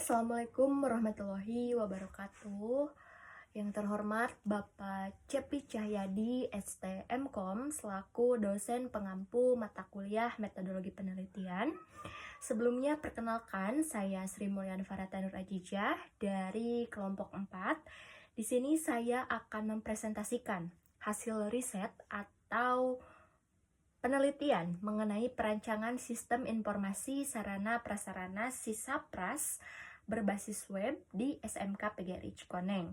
Assalamualaikum warahmatullahi wabarakatuh. Yang terhormat Bapak Cepi Cahyadi, STMkom, selaku dosen pengampu mata kuliah Metodologi Penelitian. Sebelumnya perkenalkan, saya Sri Mulyani Farata Nur Ajijah dari kelompok 4. Di sini saya akan mempresentasikan hasil riset atau penelitian mengenai perancangan sistem informasi sarana prasarana (SISAPRAS) berbasis web di SMK PGRI Cikoneng.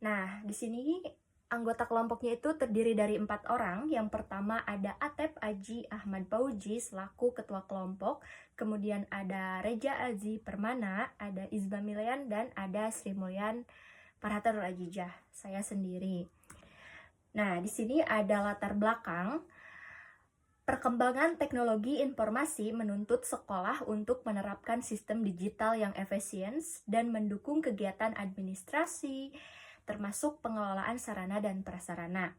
Nah, di sini anggota kelompoknya itu terdiri dari 4 orang. Yang pertama ada Atep Aji Ahmad Pauji selaku ketua kelompok, kemudian ada Reja Azi Permana, ada Izba Milian, dan ada Sri Mulyan Farata Nur Ajijah, saya sendiri. Nah, di sini ada latar belakang. Perkembangan teknologi informasi menuntut sekolah untuk menerapkan sistem digital yang efisien dan mendukung kegiatan administrasi, termasuk pengelolaan sarana dan prasarana.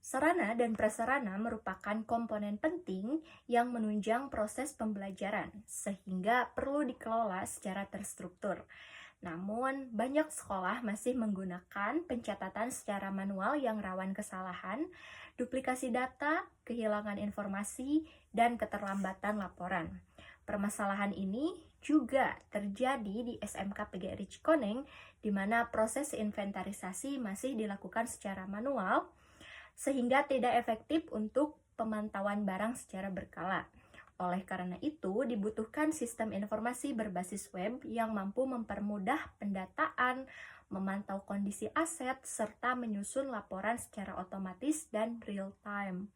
Sarana dan prasarana merupakan komponen penting yang menunjang proses pembelajaran, sehingga perlu dikelola secara terstruktur. Namun, banyak sekolah masih menggunakan pencatatan secara manual yang rawan kesalahan, duplikasi data, kehilangan informasi, dan keterlambatan laporan. Permasalahan ini juga terjadi di SMK PGRI Cikoneng, di mana proses inventarisasi masih dilakukan secara manual, sehingga tidak efektif untuk pemantauan barang secara berkala. Oleh karena itu, dibutuhkan sistem informasi berbasis web yang mampu mempermudah pendataan, memantau kondisi aset, serta menyusun laporan secara otomatis dan real-time.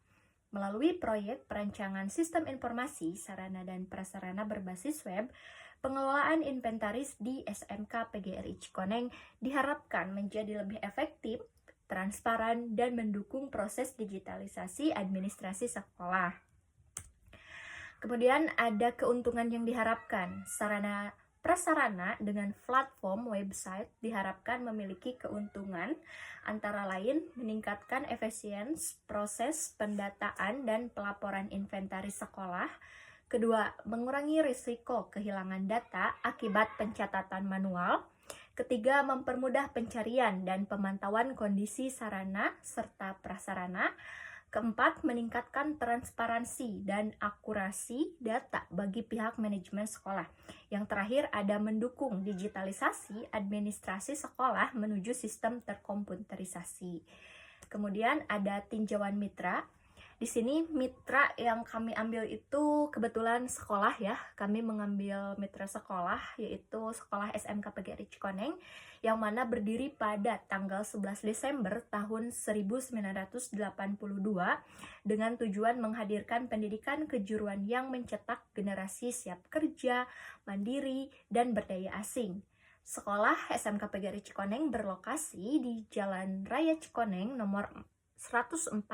Melalui proyek perancangan sistem informasi, sarana dan prasarana berbasis web, pengelolaan inventaris di SMK PGRI Cikoneng diharapkan menjadi lebih efektif, transparan, dan mendukung proses digitalisasi administrasi sekolah. Kemudian ada keuntungan yang diharapkan. Sarana prasarana dengan platform website diharapkan memiliki keuntungan antara lain meningkatkan efisiensi proses pendataan dan pelaporan inventaris sekolah. Kedua, mengurangi risiko kehilangan data akibat pencatatan manual. Ketiga, mempermudah pencarian dan pemantauan kondisi sarana serta prasarana. Keempat, meningkatkan transparansi dan akurasi data bagi pihak manajemen sekolah. Yang terakhir, ada mendukung digitalisasi administrasi sekolah menuju sistem terkomputerisasi. Kemudian ada tinjauan mitra. Di sini mitra yang kami ambil itu kebetulan sekolah ya. Kami mengambil mitra sekolah yaitu sekolah SMK PGRI Cikoneng yang mana berdiri pada tanggal 11 Desember tahun 1982 dengan tujuan menghadirkan pendidikan kejuruan yang mencetak generasi siap kerja, mandiri, dan berdaya asing. Sekolah SMK PGRI Cikoneng berlokasi di Jalan Raya Cikoneng nomor 144.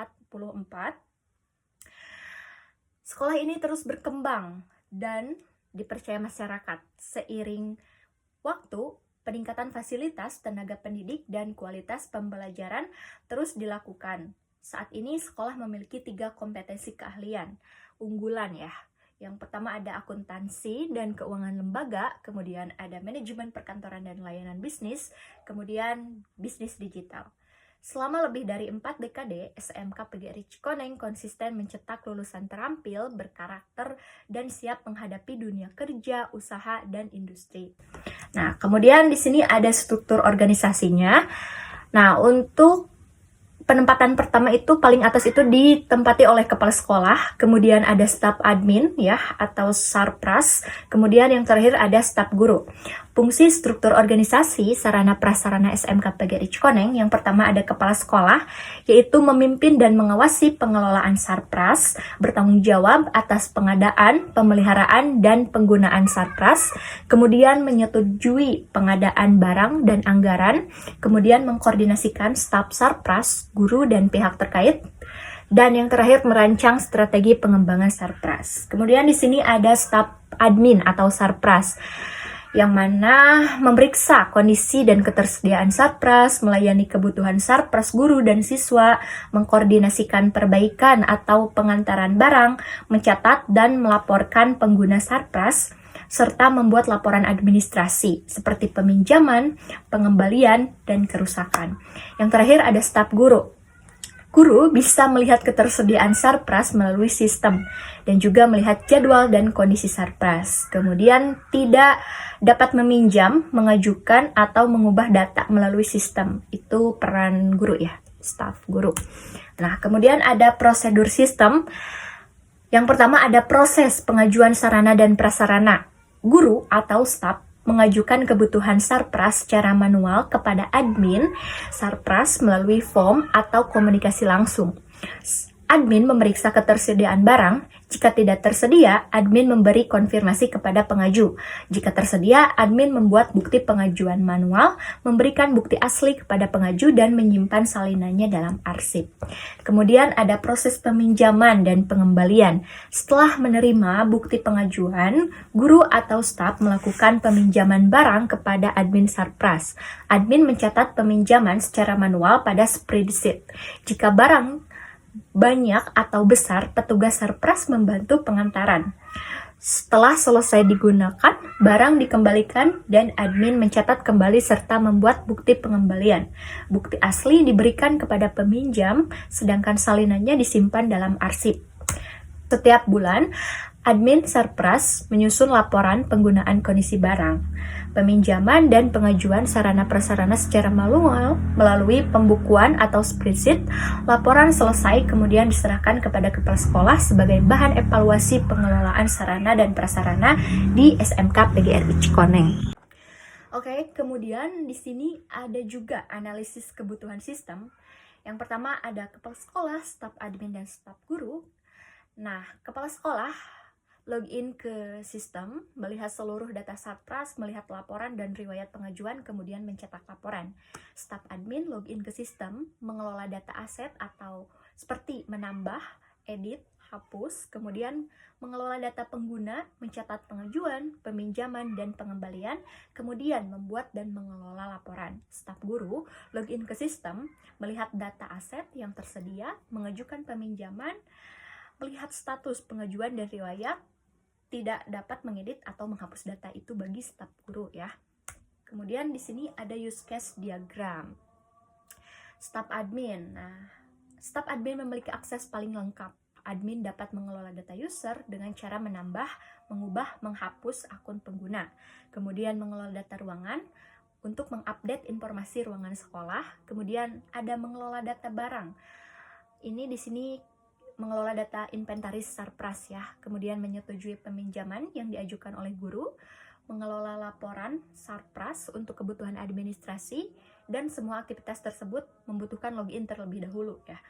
Sekolah ini terus berkembang dan dipercaya masyarakat. Seiring waktu, peningkatan fasilitas, tenaga pendidik, dan kualitas pembelajaran terus dilakukan. Saat ini sekolah memiliki 3 kompetensi keahlian unggulan ya. Yang pertama ada akuntansi dan keuangan lembaga, kemudian ada manajemen perkantoran dan layanan bisnis, kemudian bisnis digital. Selama lebih dari 4 dekade, SMK PGRI Cikoneng konsisten mencetak lulusan terampil, berkarakter, dan siap menghadapi dunia kerja, usaha, dan industri. Nah, kemudian di sini ada struktur organisasinya. Nah, untuk penempatan pertama itu paling atas itu ditempati oleh kepala sekolah, kemudian ada staf admin ya atau sarpras, kemudian yang terakhir ada staf guru. Fungsi struktur organisasi sarana prasarana SMK PGRI Cikoneng yang pertama ada kepala sekolah yaitu memimpin dan mengawasi pengelolaan sarpras, bertanggung jawab atas pengadaan, pemeliharaan dan penggunaan sarpras, kemudian menyetujui pengadaan barang dan anggaran, kemudian mengkoordinasikan staf sarpras, guru dan pihak terkait, dan yang terakhir merancang strategi pengembangan sarpras. Kemudian di sini ada staf admin atau sarpras yang mana memeriksa kondisi dan ketersediaan sarpras, melayani kebutuhan sarpras guru dan siswa, mengkoordinasikan perbaikan atau pengantaran barang, mencatat dan melaporkan pengguna sarpras, serta membuat laporan administrasi seperti peminjaman, pengembalian, dan kerusakan. Yang terakhir ada staf guru. Guru bisa melihat ketersediaan sarpras melalui sistem dan juga melihat jadwal dan kondisi sarpras. Kemudian tidak dapat meminjam, mengajukan, atau mengubah data melalui sistem. Itu peran guru ya, staf guru. Nah, kemudian ada prosedur sistem. Yang pertama ada proses pengajuan sarana dan prasarana. Guru atau staf mengajukan kebutuhan sarpras secara manual kepada admin sarpras melalui form atau komunikasi langsung. Admin memeriksa ketersediaan barang. Jika tidak tersedia, admin memberi konfirmasi kepada pengaju. Jika tersedia, admin membuat bukti pengajuan manual, memberikan bukti asli kepada pengaju, dan menyimpan salinannya dalam arsip. Kemudian ada proses peminjaman dan pengembalian. Setelah menerima bukti pengajuan, guru atau staf melakukan peminjaman barang kepada admin sarpras. Admin mencatat peminjaman secara manual pada spreadsheet. Jika barang banyak atau besar, petugas sarpras membantu pengantaran. Setelah selesai digunakan, barang dikembalikan dan admin mencatat kembali serta membuat bukti pengembalian. Bukti asli diberikan kepada peminjam, sedangkan salinannya disimpan dalam arsip. Setiap bulan, admin sarpras menyusun laporan penggunaan kondisi barang, peminjaman dan pengajuan sarana-prasarana secara manual melalui pembukuan atau spreadsheet. Laporan selesai kemudian diserahkan kepada kepala sekolah sebagai bahan evaluasi pengelolaan sarana dan prasarana di SMK PGRI Cikoneng. Oke, kemudian di sini ada juga analisis kebutuhan sistem. Yang pertama ada kepala sekolah, staf admin, dan staf guru. Nah, kepala sekolah login ke sistem, melihat seluruh data sarpras, melihat laporan dan riwayat pengajuan, kemudian mencetak laporan. Staf admin login ke sistem, mengelola data aset atau seperti menambah, edit, hapus, kemudian mengelola data pengguna, mencatat pengajuan, peminjaman, dan pengembalian, kemudian membuat dan mengelola laporan. Staf guru login ke sistem, melihat data aset yang tersedia, mengajukan peminjaman, melihat status pengajuan dan riwayat, tidak dapat mengedit atau menghapus data itu bagi staf guru ya. Kemudian di sini ada use case diagram. Staf admin. Nah, staf admin memiliki akses paling lengkap. Admin dapat mengelola data user dengan cara menambah, mengubah, menghapus akun pengguna. Kemudian mengelola data ruangan untuk mengupdate informasi ruangan sekolah. Kemudian ada mengelola data barang. Ini di sini mengelola data inventaris sarpras ya, kemudian menyetujui peminjaman yang diajukan oleh guru, mengelola laporan sarpras untuk kebutuhan administrasi, dan semua aktivitas tersebut membutuhkan login terlebih dahulu ya.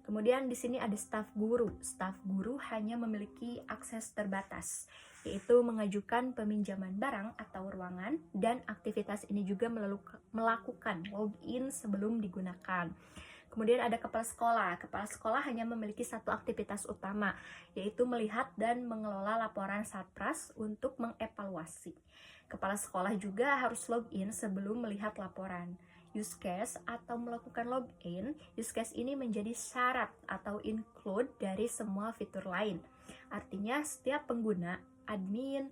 Kemudian di sini ada staf guru. Staf guru hanya memiliki akses terbatas, yaitu mengajukan peminjaman barang atau ruangan, dan aktivitas ini juga melakukan login sebelum digunakan. Kemudian ada kepala sekolah. Kepala sekolah hanya memiliki satu aktivitas utama, yaitu melihat dan mengelola laporan sarpras untuk mengevaluasi. Kepala sekolah juga harus login sebelum melihat laporan. Use case atau melakukan login, use case ini menjadi syarat atau include dari semua fitur lain. Artinya setiap pengguna, admin,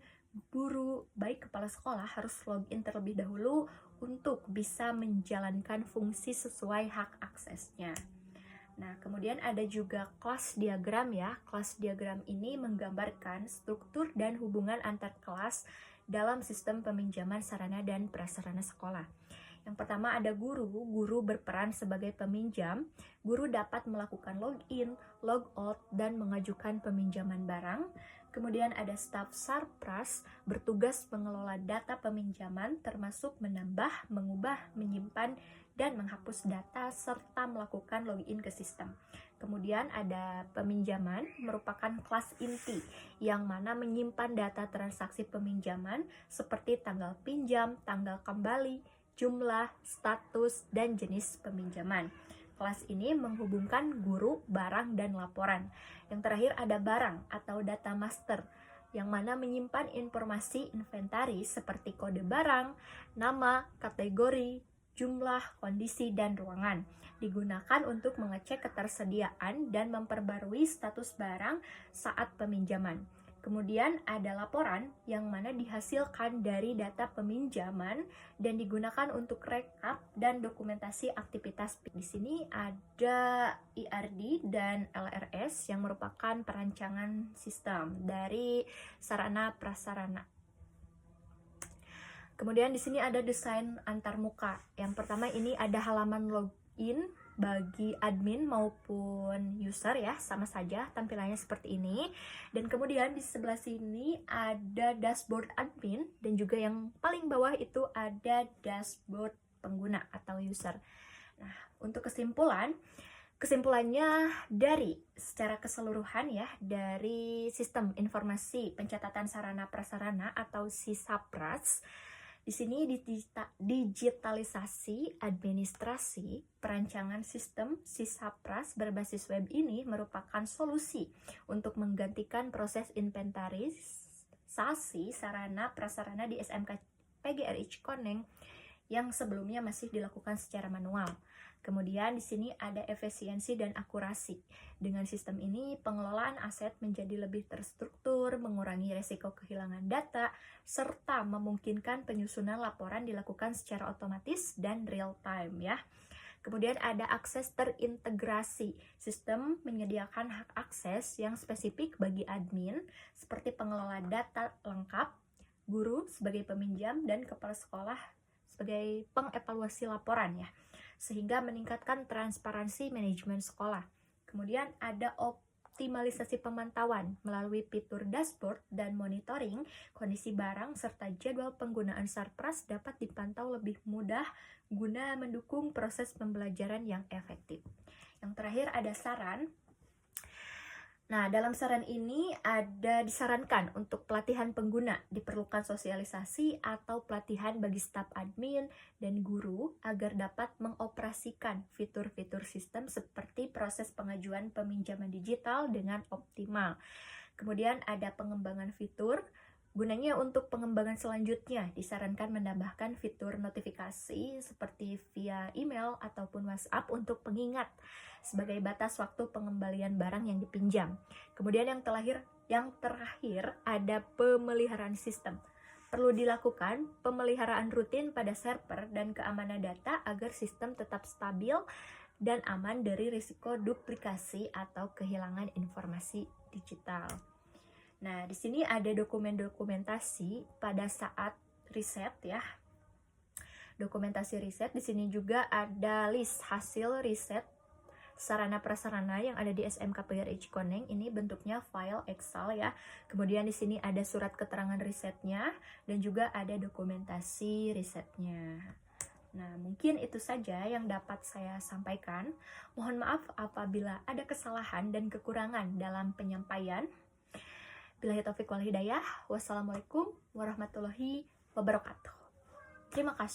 guru, baik kepala sekolah harus login terlebih dahulu untuk bisa menjalankan fungsi sesuai hak aksesnya. Nah, kemudian ada juga kelas diagram ya. Kelas diagram ini menggambarkan struktur dan hubungan antar kelas dalam sistem peminjaman sarana dan prasarana sekolah. Yang pertama ada guru. Guru berperan sebagai peminjam. Guru dapat melakukan login, logout, dan mengajukan peminjaman barang. Kemudian ada staf sarpras, bertugas mengelola data peminjaman termasuk menambah, mengubah, menyimpan, dan menghapus data serta melakukan login ke sistem. Kemudian ada peminjaman, merupakan kelas inti yang mana menyimpan data transaksi peminjaman seperti tanggal pinjam, tanggal kembali, jumlah, status, dan jenis peminjaman. Kelas ini menghubungkan guru, barang, dan laporan. Yang terakhir ada barang atau data master, yang mana menyimpan informasi inventaris seperti kode barang, nama, kategori, jumlah, kondisi, dan ruangan. Digunakan untuk mengecek ketersediaan dan memperbarui status barang saat peminjaman. Kemudian ada laporan yang mana dihasilkan dari data peminjaman dan digunakan untuk rekap dan dokumentasi aktivitas. Di sini ada IRD dan LRS yang merupakan perancangan sistem dari sarana prasarana. Kemudian di sini ada desain antarmuka. Yang pertama ini ada halaman login bagi admin maupun user ya, sama saja tampilannya seperti ini. Dan kemudian di sebelah sini ada dashboard admin dan juga yang paling bawah itu ada dashboard pengguna atau user. Nah, untuk kesimpulannya dari secara keseluruhan ya, dari sistem informasi pencatatan sarana prasarana atau SISAPRAS, di sini digitalisasi administrasi perancangan sistem SISAPRAS berbasis web ini merupakan solusi untuk menggantikan proses inventarisasi sarana prasarana di SMK PGRI Cikoneng yang sebelumnya masih dilakukan secara manual. Kemudian di sini ada efisiensi dan akurasi. Dengan sistem ini, pengelolaan aset menjadi lebih terstruktur, mengurangi resiko kehilangan data, serta memungkinkan penyusunan laporan dilakukan secara otomatis dan real time ya. Kemudian ada akses terintegrasi. Sistem menyediakan hak akses yang spesifik bagi admin, seperti pengelola data lengkap, guru sebagai peminjam, dan kepala sekolah sebagai pengevaluasi laporan ya, sehingga meningkatkan transparansi manajemen sekolah. Kemudian ada optimalisasi pemantauan melalui fitur dashboard dan monitoring kondisi barang serta jadwal penggunaan SARPRAS dapat dipantau lebih mudah guna mendukung proses pembelajaran yang efektif. Yang terakhir ada saran. Nah, dalam saran ini disarankan untuk pelatihan pengguna, diperlukan sosialisasi atau pelatihan bagi staf admin dan guru agar dapat mengoperasikan fitur-fitur sistem seperti proses pengajuan peminjaman digital dengan optimal. Kemudian ada pengembangan fitur. Gunanya untuk pengembangan selanjutnya, disarankan menambahkan fitur notifikasi seperti via email ataupun WhatsApp untuk pengingat sebagai batas waktu pengembalian barang yang dipinjam. Kemudian yang terakhir ada pemeliharaan sistem. Perlu dilakukan pemeliharaan rutin pada server dan keamanan data agar sistem tetap stabil dan aman dari risiko duplikasi atau kehilangan informasi digital. Nah, di sini ada dokumentasi pada saat riset ya. Dokumentasi riset, di sini juga ada list hasil riset sarana prasarana yang ada di SMK PGRI Cikoneng. Ini bentuknya file Excel ya. Kemudian di sini ada surat keterangan risetnya dan juga ada dokumentasi risetnya. Nah, mungkin itu saja yang dapat saya sampaikan. Mohon maaf apabila ada kesalahan dan kekurangan dalam penyampaian. Billahi taufiq wal hidayah. Wassalamualaikum warahmatullahi wabarakatuh. Terima kasih.